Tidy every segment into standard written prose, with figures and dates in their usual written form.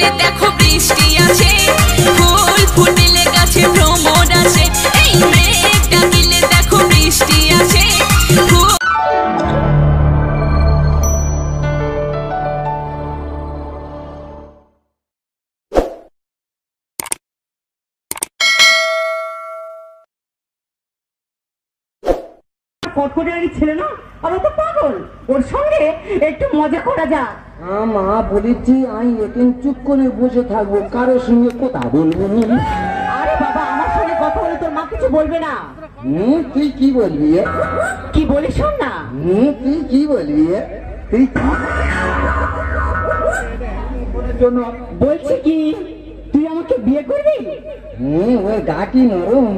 দেখো বৃষ্টি আছে, ফুল ফুটিলে গাছে ভ্রমর আছে, এই মেঘ ডাকিলে দেখো বৃষ্টি আছে। কটকটারি ছেলে না, আর ও তো পাগল, ওর সঙ্গে একটু মজা করা যাক। মা বলেছি আমি এখন চুপ করে বসে থাকবো, কারোর সঙ্গে কথা বলবো না। আরে বাবা, আমার সঙ্গে কথা বলে তোর মা কিছু বলবে না। তুই কি বলবি? কি বলিস শোন না। তুই কি বলবি? তুই বলছি কি, তুই আমাকে বিয়ে করবি? ওই গাটি নরম।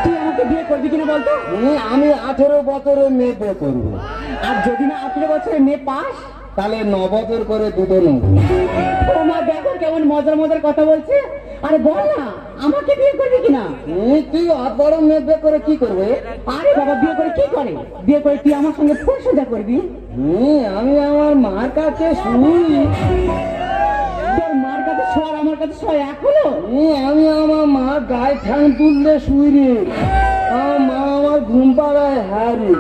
তুই আমাকে বিয়ে করবি কিনা বলতো? আমি 18 বছরের মেয়ে বিয়ে করবো। আর যদি না 18 বছরের মেয়ে পাস, তাহলে 9 বছর করে দুটো নেবো। ও মা, দেখো কেমন মজার মজার কথা বলছে। আরে বল না, আমাকে বিয়ে করবি কিনা? তুই অত বড় মেয়ে বিয়ে করে কি করবে? আরে বাবা, বিয়ে করে কি করে? বিয়ে করে তুই আমার সঙ্গে ফুল সোজা করবি। আমি আমার মার কাছে শুই। তোর মার কাছে শোয়ার আমার কাছে শোয় এক হলো? আমি আমার মার গায়ে ঠ্যাং তুললে শুই রে। আমার মা আমার ঘুম পাড়ায় হারে।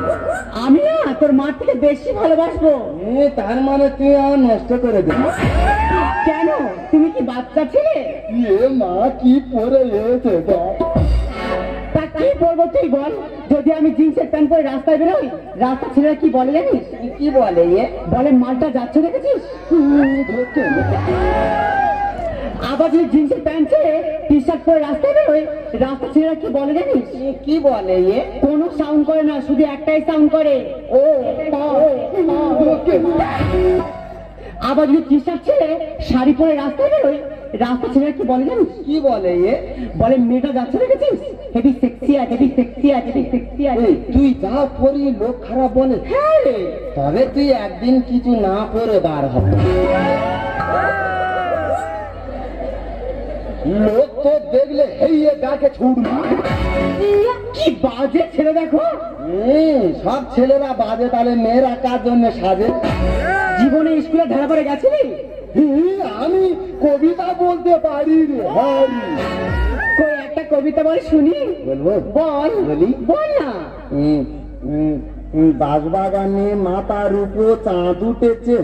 আমি না তোর মার থেকে বেশি ভালোবাসবো। তার মানে তুই আমার নষ্ট করে দেবো? কেন, তুমি কি বাচ্চা ছিলে? মা কি পরে এসে তা কি বলবো তুই বল? যদি আমি জিন্সের প্যান্ট পরে রাস্তায় বেরোই, রাস্তা ছেলেরা কি বলে জানিস? কি বলে? বলে মালটা যাচ্ছে দেখেছিস। আবার যদি জিন্সের প্যান্ট ছেড়ে টি শার্ট পরে রাস্তায় বেরোই, রাস্তা ছেলেরা কি বলে জানিস? কি বলে? কোনো সাউন্ড করে না, শুধু একটাই সাউন্ড করে, ও। আবার যদি টি শার্ট ছেড়ে শাড়ি পরে রাস্তায় বেরোই, রাস্তা ছেলেরা কি বলে জানিস? কি বলে? বলে মেয়েটা যাচ্ছে দেখেছিস, হেভি সেক্সি আছে, হেভি সেক্সি আছে, হেভি সেক্সি আছে। তুই যা পরি লোক খারাপ বলে। হ্যাঁ রে। তবে তুই একদিন কিছু না করে বার হবে। লোক তো দেখলে হেইয়ে গাকে ছুটবে। কি বাজে ছেলে দেখো। সব ছেলেরা বাজে, তাহলে মেয়েরা কার জন্য সাজে? জীবনে স্কুলে ধারা পড়ে গেছিলি? আমি কবিতা বলতে পারি রে। কই একটা কবিতা বল শুনি। বলবো? বল। বলি? বল না। বাঁশবাগানে মাথার উপর চাঁদ উঠেছে,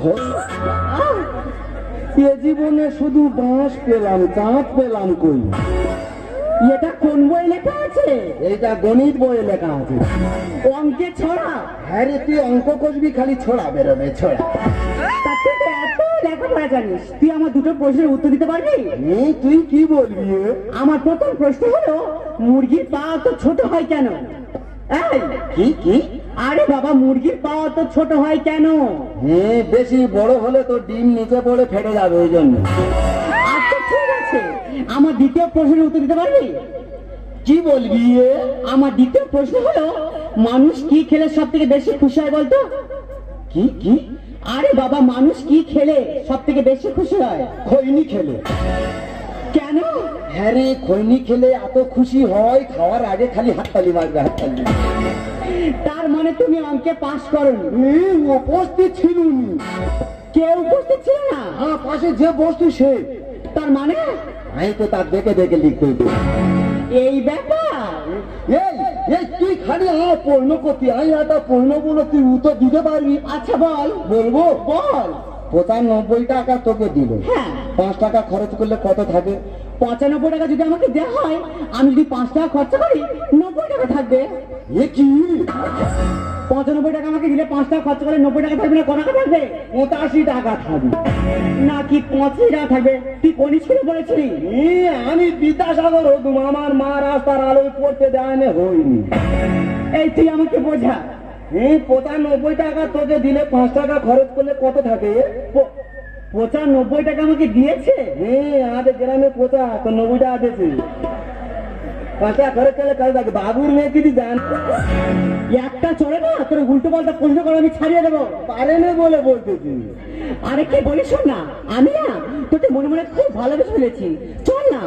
এ জীবনে শুধু বাঁশ পেলাম, চাঁদ পেলাম কই? এটা কোন বই লেখা আছে? এইটা গণিত বইয়ে লেখা আছে। অঙ্কে ছড়া? হ্যাঁ রে, তুই অঙ্ক কষবি, খালি ছোড়া বেরোবে ছোড়া। তা তুই তো এত লেখাপড়া জানিস, তুই আমার দুটো প্রশ্নের উত্তর দিতে পারবি? তুই কি বলবি? আমার প্রথম প্রশ্ন হলো, মুরগির পা তো ছোট হয় কেন? এই কি? আরে বাবা, মুরগির পা তো ছোট হয় কেন? বেশি বড় হলে তো ডিম নিচে পড়ে ফেটে যাবে, ওই জন্য। আচ্ছা ঠিক আছে, আমার দ্বিতীয় প্রশ্নের উত্তর দিতে পারবি? কি বলবি? আমার দ্বিতীয় প্রশ্ন হলো, মানুষ কি খেলে সব থেকে বেশি খুশি হয় বলতো? কি কি? আরে বাবা, মানুষ কি খেলে সব থেকে বেশি খুশি হয়? খৈনি খেলে। কেন? হ্যাঁ রে, খৈনি খেলে এত খুশি হয়, খাওয়ার আগে খালি হাততালি মারবে, হাততালি। তার মানে তুমি অঙ্কে পাস করোনি? উপস্থিত ছিল। কেউ উপস্থিত ছিল না? পাশে যে বস্তু সে। তার মানে? আমি তো তার দেখে দেখে লিখতে হইতো। এই ব্যাপার? তুই খালি আমার পূর্ণ করতি, আমি একটা পূর্ণ বলো, তুই উত্তর দিতে পারবি? আচ্ছা বল। বলবো? বল। 95 টাকা তোকে দিল, হ্যাঁ। 5 টাকা খরচ করলে কত থাকে? 95 টাকা যদি আমাকে দেওয়া হয়, আমি যদি 5 টাকা খরচা করি, 90 টাকা থাকবে। এ কি? 95 টাকা আমাকে দিলে 5 টাকা খরচা করলে 90 টাকা থাকবে না, কত টাকা থাকবে? 85 টাকা থাকবে। নাকি 85 টাকা থাকবে? তুই কোন স্কুলে পড়েছিলি? আমি বিদ্যাসাগর হতুম, আমার মা রাস্তার আলোয় পড়তে দেয় হইনি। এই তুই আমাকে বোঝা। 95 টাকা তোকে দিলে 5 টাকা খরচ করলে কত থাকে? 95 টাকা আমাকে দিয়েছে? আমাদের গ্রামে 50, তো 90 টাকা দিয়েছে। 5 টাকা খরচ করলে কাজ থাকে। বাবুর মেয়ে কি জান? একটা চলে না, তোর উল্টো পাল্টা প্রশ্ন করে আমি ছাড়িয়ে দেবো। পারে না বলে বলতেছি। আরে কি বলিস না, আমি না তোকে মনে মনে খুব ভালোবেসে ফেলেছি, চল না।